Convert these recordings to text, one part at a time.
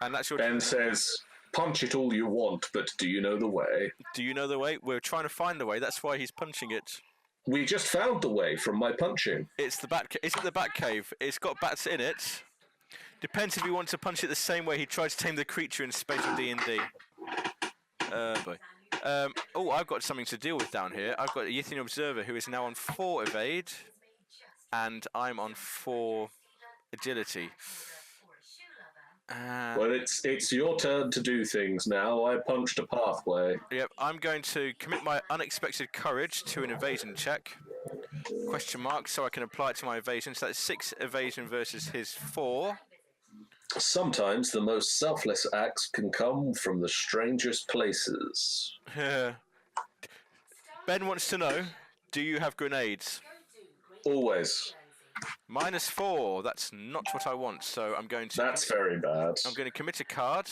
And that's your... Ben says, punch it all you want, but do you know the way? Do you know the way? We're trying to find the way. That's why he's punching it. We just found the way from my punching. It's the bat. Is it the bat cave? It's got bats in it. Depends if you want to punch it the same way he tried to tame the creature in Spatial D&D. Boy. I've got something to deal with down here. I've got a Yithian Observer who is now on 4 evade, and I'm on 4 agility. Well, it's your turn to do things now. I punched a pathway. Yep, I'm going to commit my unexpected courage to an evasion check. Question mark, so I can apply it to my evasion. So that's 6 evasion versus his 4. Sometimes the most selfless acts can come from the strangest places. Ben wants to know, do you have grenades? Always. -4, that's not what I want, so I'm going to... That's very bad. I'm going to commit a card.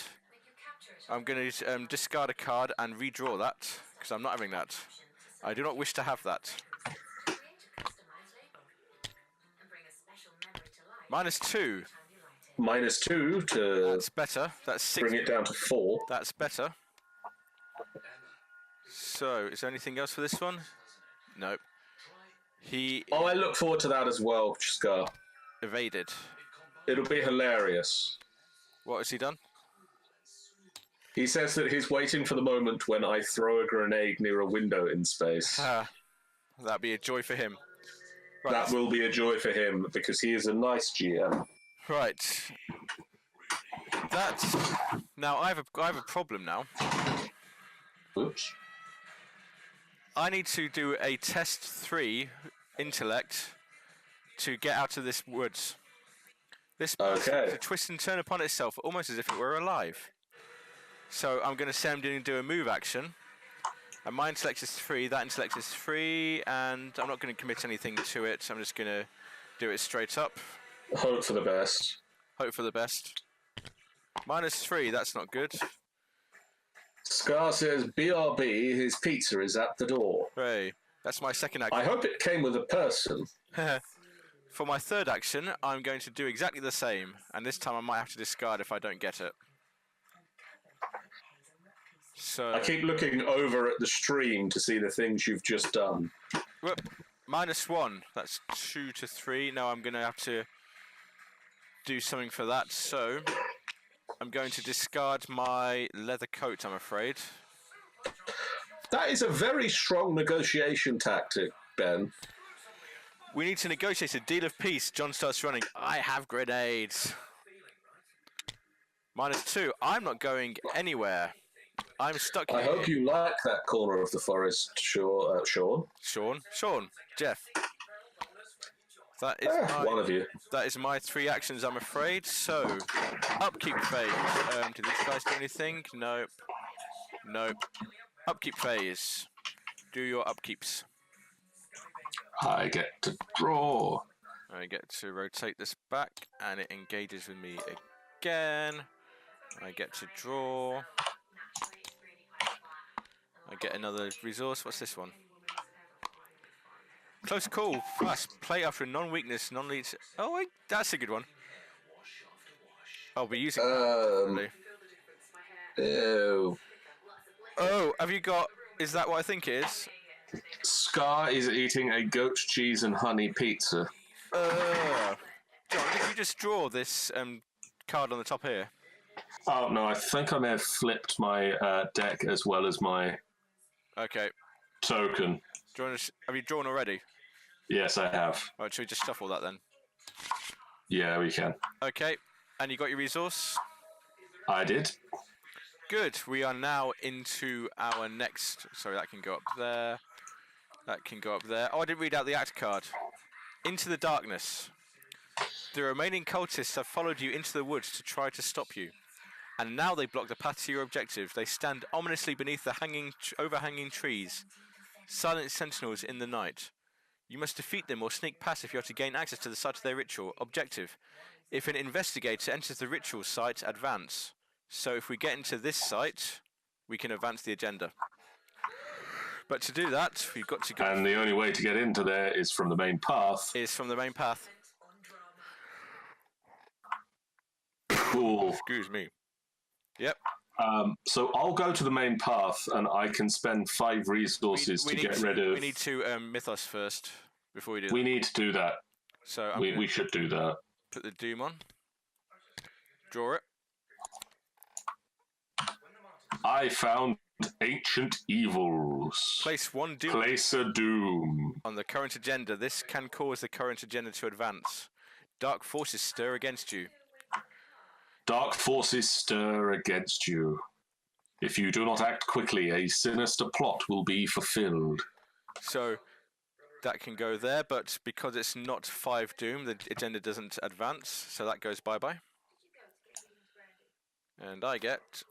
I'm going to discard a card and redraw that, because I'm not having that. I do not wish to have that. -2. -2 to... That's better. That's 6. Bring it down to 4. That's better. So, is there anything else for this one? Nope. I look forward to that as well, Scar. Evaded. It'll be hilarious. What has he done? He says that he's waiting for the moment when I throw a grenade near a window in space. That'd be a joy for him. Right, that will be a joy for him, because he is a nice GM. Right. Now, I have a problem now. Oops. I need to do a test 3 intellect to get out of this woods. This to twist and turn upon itself, almost as if it were alive. So I'm going to say I'm going to do a move action. And my intellect is 3, that intellect is 3, and I'm not going to commit anything to it. I'm just going to do it straight up. Hope for the best. Hope for the best. -3, that's not good. Scar says, BRB, his pizza is at the door. Hey, that's my second action. I hope it came with a person. For my third action, I'm going to do exactly the same, and this time I might have to discard if I don't get it. So I keep looking over at the stream to see the things you've just done. Whoop, -1, that's 2 to 3. Now I'm going to have to do something for that, so I'm going to discard my leather coat, I'm afraid. That is a very strong negotiation tactic, Ben. We need to negotiate a deal of peace. John starts running. I have grenades. -2. I'm not going anywhere. I'm stuck here. I hope you like that corner of the forest, Sean. Sean. Geoff. That is one of you. That is my 3 actions, I'm afraid. So, upkeep phase. Do these guys do anything? Nope. Nope. Upkeep phase. Do your upkeeps. I get to draw. I get to rotate this back, and it engages with me again. I get to draw. I get another resource. What's this one? Close call. Fast. Play after non-weakness, non-lead. Oh, wait, that's a good one. I'll be using that. Ew. Oh, have you got... Is that what I think it is? Scar is eating a goat cheese and honey pizza. John, did you just draw this card on the top here? Oh, no, I think I may have flipped my deck as well as my token. Have you drawn already? Yes, I have. Right, should we just shuffle that then? Yeah, we can. Okay, and you got your resource? I did. Good, we are now into our next... Sorry, that can go up there. That can go up there. Oh, I didn't read out the act card. Into the darkness. The remaining cultists have followed you into the woods to try to stop you. And now they block the path to your objective. They stand ominously beneath the overhanging trees. Silent sentinels in the night. You must defeat them or sneak past if you are to gain access to the site of their ritual. Objective. If an investigator enters the ritual site, advance. So if we get into this site, we can advance the agenda. But to do that, we've got to go... And the only way to get into there is from the main path. Cool. Cool. Excuse me. Yep. So I'll go to the main path, and I can spend 5 resources to get rid of. We need to Mythos first before we do. We need to do that. So we should do that. Put the Doom on. Draw it. I found ancient evils. Place 1 Doom. Place a Doom. On the current agenda. This can cause the current agenda to advance. Dark forces stir against you. Dark forces stir against you. If you do not act quickly, a sinister plot will be fulfilled. So that can go there, but because it's not 5 Doom, the agenda doesn't advance, so that goes bye-bye. And I get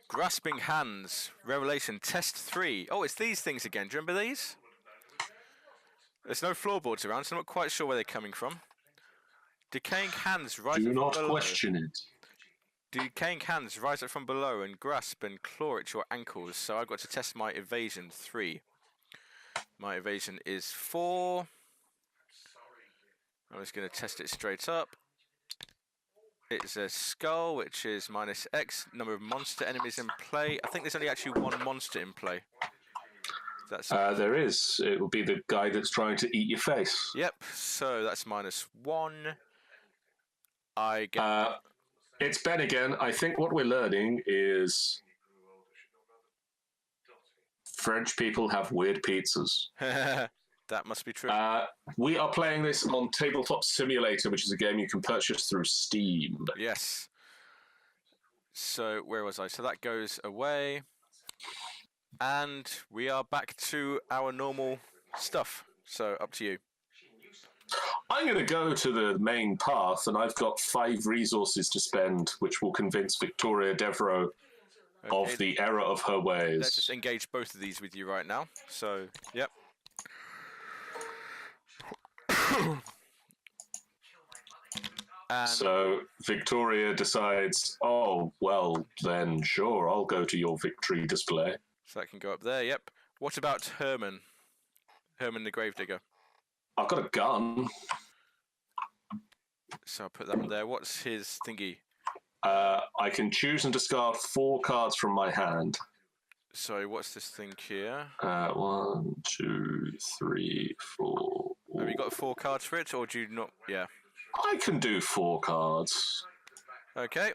Grasping Hands, Revelation, Test 3. Oh, it's these things again. Do you remember these? There's no floorboards around, so I'm not quite sure where they're coming from. Decaying Hands rise up from below. Do not question it. Decaying Hands rise up from below and grasp and claw at your ankles. So I've got to test my evasion 3. My evasion is 4. I'm just going to test it straight up. It's a skull, which is minus X number of monster enemies in play. I think there's only actually 1 monster in play. There is. It will be the guy that's trying to eat your face. Yep. So that's minus 1. I get. It's Ben again. I think what we're learning is French people have weird pizzas. That must be true. We are playing this on Tabletop Simulator, which is a game you can purchase through Steam. Yes. So, where was I? So that goes away. And we are back to our normal stuff. So, up to you. I'm going to go to the main path, and I've got 5 resources to spend, which will convince Victoria Devereaux of the error of her ways. Let's just engage both of these with you right now. So, yep. So Victoria decides, oh, well, then sure, I'll go to your victory display. So that can go up there, yep. What about Herman? Herman the Gravedigger. I've got a gun. So I'll put that one there. What's his thingy? I can choose and discard 4 cards from my hand. So what's this thing here? 1, 2, 3, 4. Have you got 4 cards for it, or do you not? Yeah. I can do 4 cards. Okay.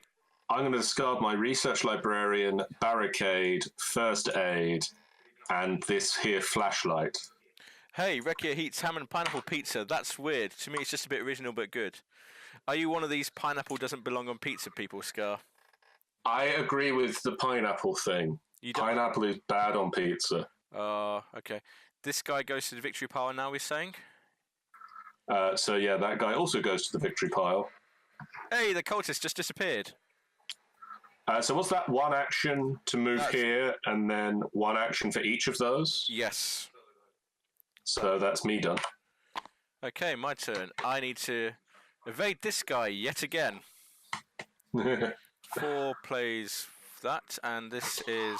I'm going to discard my Research Librarian, Barricade, First Aid, and this here flashlight. Hey, Rekia Heat's ham and pineapple pizza. That's weird. To me, it's just a bit original but good. Are you one of these pineapple doesn't belong on pizza people, Scar? I agree with the pineapple thing. Pineapple is bad on pizza. Okay. This guy goes to the victory pile now, we're saying? So yeah, that guy also goes to the victory pile. Hey, the cultist just disappeared. So what's that? 1 action to move here, and then 1 action for each of those? Yes. So that's me done. Okay, my turn. I need to evade this guy yet again. 4 plays that, and this is...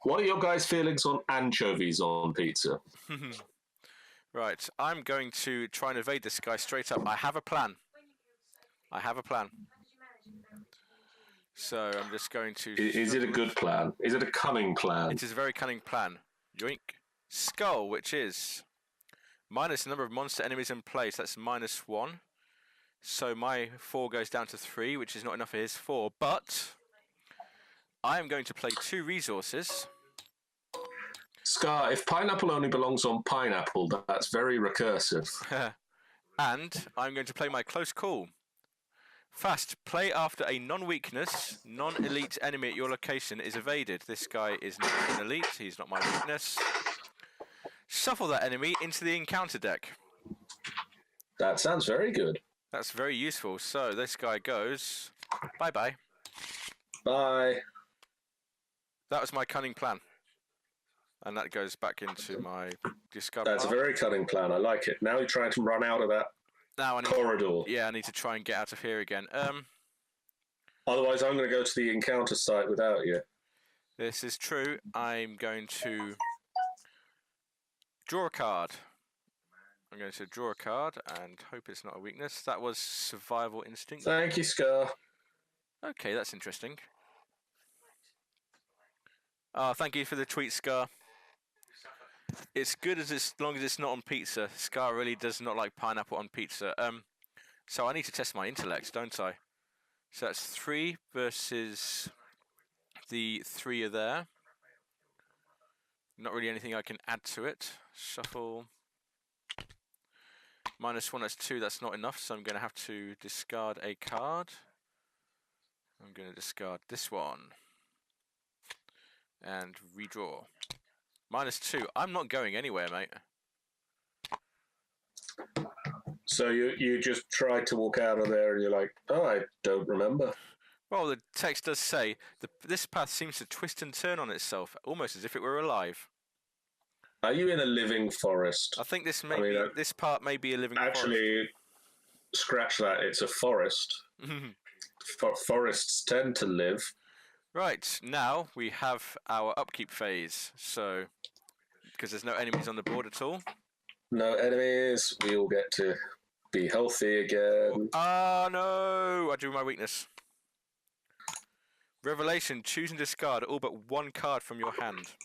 What are your guys' feelings on anchovies on pizza? Right, I'm going to try and evade this guy straight up. I have a plan. So I'm just going to... Is it a good plan? Is it a cunning plan? It is a very cunning plan. Yoink. Skull, which is minus the number of monster enemies in place. That's minus 1. So my 4 goes down to 3, which is not enough for his 4. But I am going to play 2 resources. Scar, if pineapple only belongs on pineapple, that's very recursive. And I'm going to play my close call. Fast, play after a non-weakness, non-elite enemy at your location is evaded. This guy is not an elite, he's not my weakness. Shuffle that enemy into the encounter deck. That sounds very good. That's very useful. So this guy goes, bye-bye. Bye. That was my cunning plan. And that goes back into my discard That's pile. a very cunning plan, I like it. Now you're trying to run out of that corridor. I need to try and get out of here again. Otherwise, I'm going to go to the encounter site without you. This is true. I'm going to draw a card. I'm going to draw a card and hope it's not a weakness. That was survival instinct. Thank you, Scar. Okay, that's interesting. Oh, thank you for the tweet, Scar. It's good as long as it's not on pizza. Scar really does not like pineapple on pizza. So I need to test my intellect, don't I? So that's 3 versus the 3 are there. Not really anything I can add to it. Shuffle. -1, that's 2, that's not enough, so I'm going to have to discard a card. I'm going to discard this one. And redraw. -2, I'm not going anywhere, mate. So you just tried to walk out of there and you're like, oh, I don't remember. Well, the text does say, this path seems to twist and turn on itself, almost as if it were alive. Are you in a living forest? I think this this part may be a living forest. Actually, scratch that. It's a forest. Forests tend to live. Right, now we have our upkeep phase. So, because there's no enemies on the board at all. No enemies. We all get to be healthy again. Ah, no! I drew my weakness. Revelation, choose and discard all but 1 card from your hand.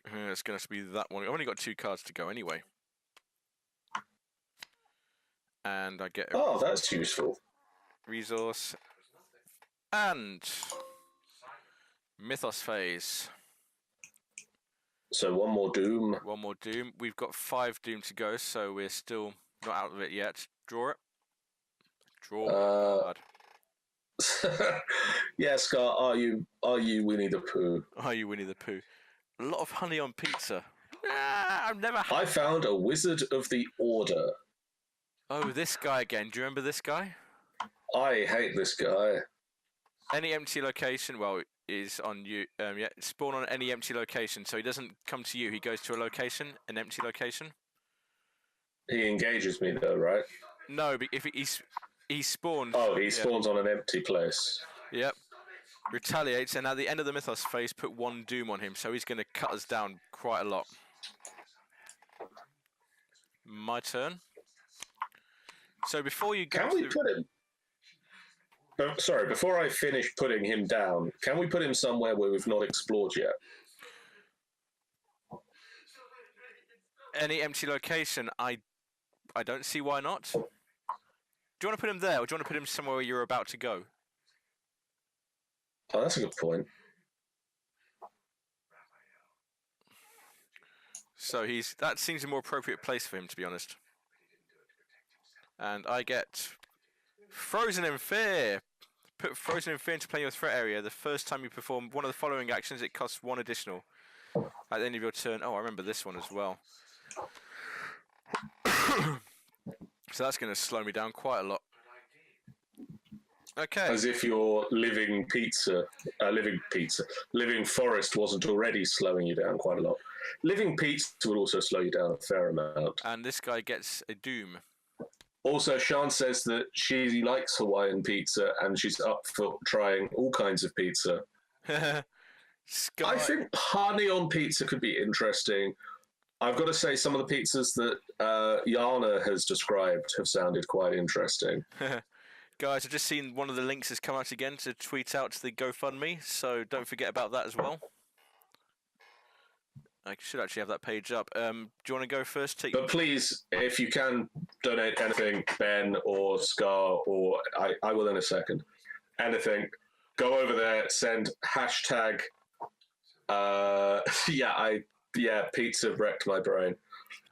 It's going to be that one. I've only got 2 cards to go anyway. And I get... Oh, that's useful. Resource. And... Mythos phase. So 1 more Doom. 1 more Doom. We've got 5 Doom to go, so we're still not out of it yet. Draw it. Draw a card. Yeah, Scar, are you Winnie the Pooh? Are you Winnie the Pooh? A lot of honey on pizza. I've never. I found a Wizard of the Order. Oh, this guy again. Do you remember this guy? I hate this guy. Any empty location, well, is on you. Yeah, spawn on any empty location. So he doesn't come to you. He goes to a location, an empty location. He engages me though, right? No, but if he spawns. Oh, he spawns on an empty place. Yep. Retaliates, and at the end of the Mythos phase, put 1 Doom on him, so he's going to cut us down quite a lot. My turn. So before you go, can we put him? Oh, sorry, before I finish putting him down, can we put him somewhere where we've not explored yet? Any empty location, I don't see why not. Do you want to put him there, or do you want to put him somewhere where you're about to go? Oh, that's a good point. So that seems a more appropriate place for him, to be honest. And I get Frozen in Fear. Put Frozen in Fear into play your threat area. The first time you perform one of the following actions, it costs 1 additional. At the end of your turn. Oh, I remember this one as well. So that's going to slow me down quite a lot. Okay. As if your living forest wasn't already slowing you down quite a lot. Living pizza will also slow you down a fair amount. And this guy gets a Doom. Also, Sean says that she likes Hawaiian pizza and she's up for trying all kinds of pizza. I think honey on pizza could be interesting. I've got to say, some of the pizzas that Yana has described have sounded quite interesting. Guys, I've just seen one of the links has come out again to tweet out to the GoFundMe, so don't forget about that as well. I should actually have that page up. Do you want to go first? But please, if you can donate anything, Ben or Scar, or I will in a second, anything, go over there, send hashtag, pizza wrecked my brain.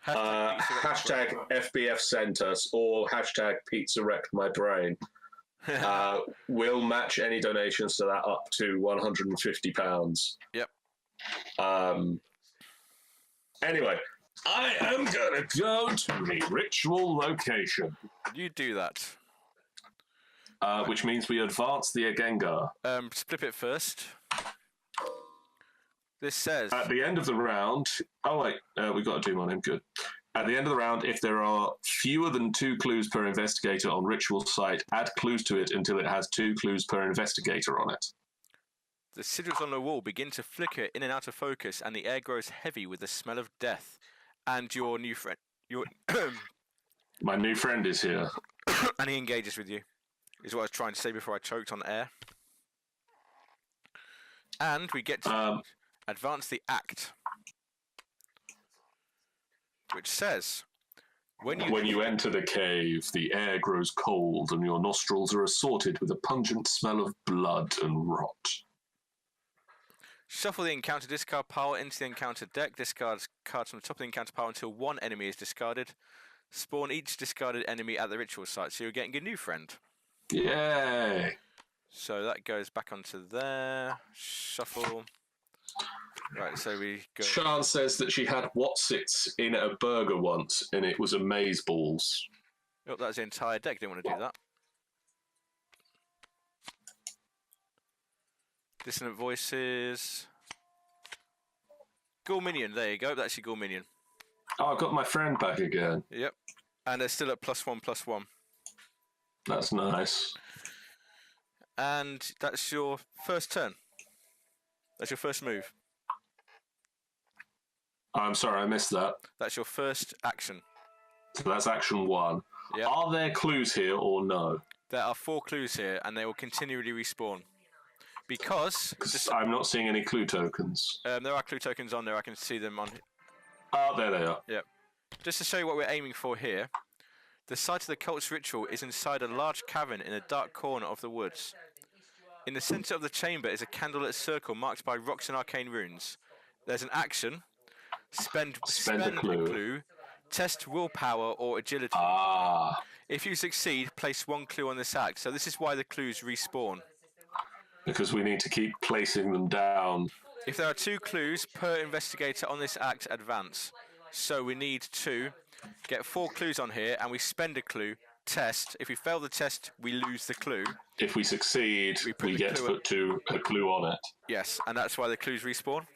Hashtag FBF sent us, or hashtag pizza wrecked my brain. We'll match any donations to that up to £150. Yep. Anyway, I am gonna go to the ritual location. You do that. Which means we advance the Agengar. Split it first. This says... At the end of the round... Oh, wait. We've got a Doom on him. Good. At the end of the round, if there are fewer than 2 clues per investigator on ritual site, add clues to it until it has 2 clues per investigator on it. The sigils on the wall begin to flicker in and out of focus, and the air grows heavy with the smell of death. And your new friend... My new friend is here. And he engages with you. is what I was trying to say before I choked on air. And we get to advance the act, which says, when you enter the cave, the air grows cold and your nostrils are assorted with a pungent smell of blood and rot. Shuffle the encounter discard pile into the encounter deck. Discard cards from the top of the encounter pile until one enemy is discarded. Spawn each discarded enemy at the ritual site, so you're getting a new friend. Yay! So that goes back onto there. Shuffle. Right, so we go. Sian says that she had Wotsits in a burger once, and it was amazeballs. Oh, that's the entire deck. Didn't want to do that. Dissonant Voices. Ghoul Minion, there you go. That's your Ghoul Minion. Oh, I got my friend back again. Yep. And they're still at +1/+1. That's nice. And that's your first turn. That's your first move. I'm sorry, I missed that. That's your first action. So that's action 1. Yep. Are there clues here or no? There are 4 clues here, and they will continually respawn. Because I'm not seeing any clue tokens. There are clue tokens on there. I can see them on. Oh, there they are. Yep. Just to show you what we're aiming for here, the site of the cult's ritual is inside a large cavern in a dark corner of the woods. In the centre of the chamber is a candlelit circle marked by rocks and arcane runes. There's an action. Spend a clue. Test willpower or agility. If you succeed, place 1 clue on this act. So this is why the clues respawn. Because we need to keep placing them down. If there are 2 clues per investigator on this act, advance. So we need to get 4 clues on here, and we spend a clue. Test. If we fail the test, we lose the clue. If we succeed, we get to put a clue on it. Yes, and that's why the clues respawn.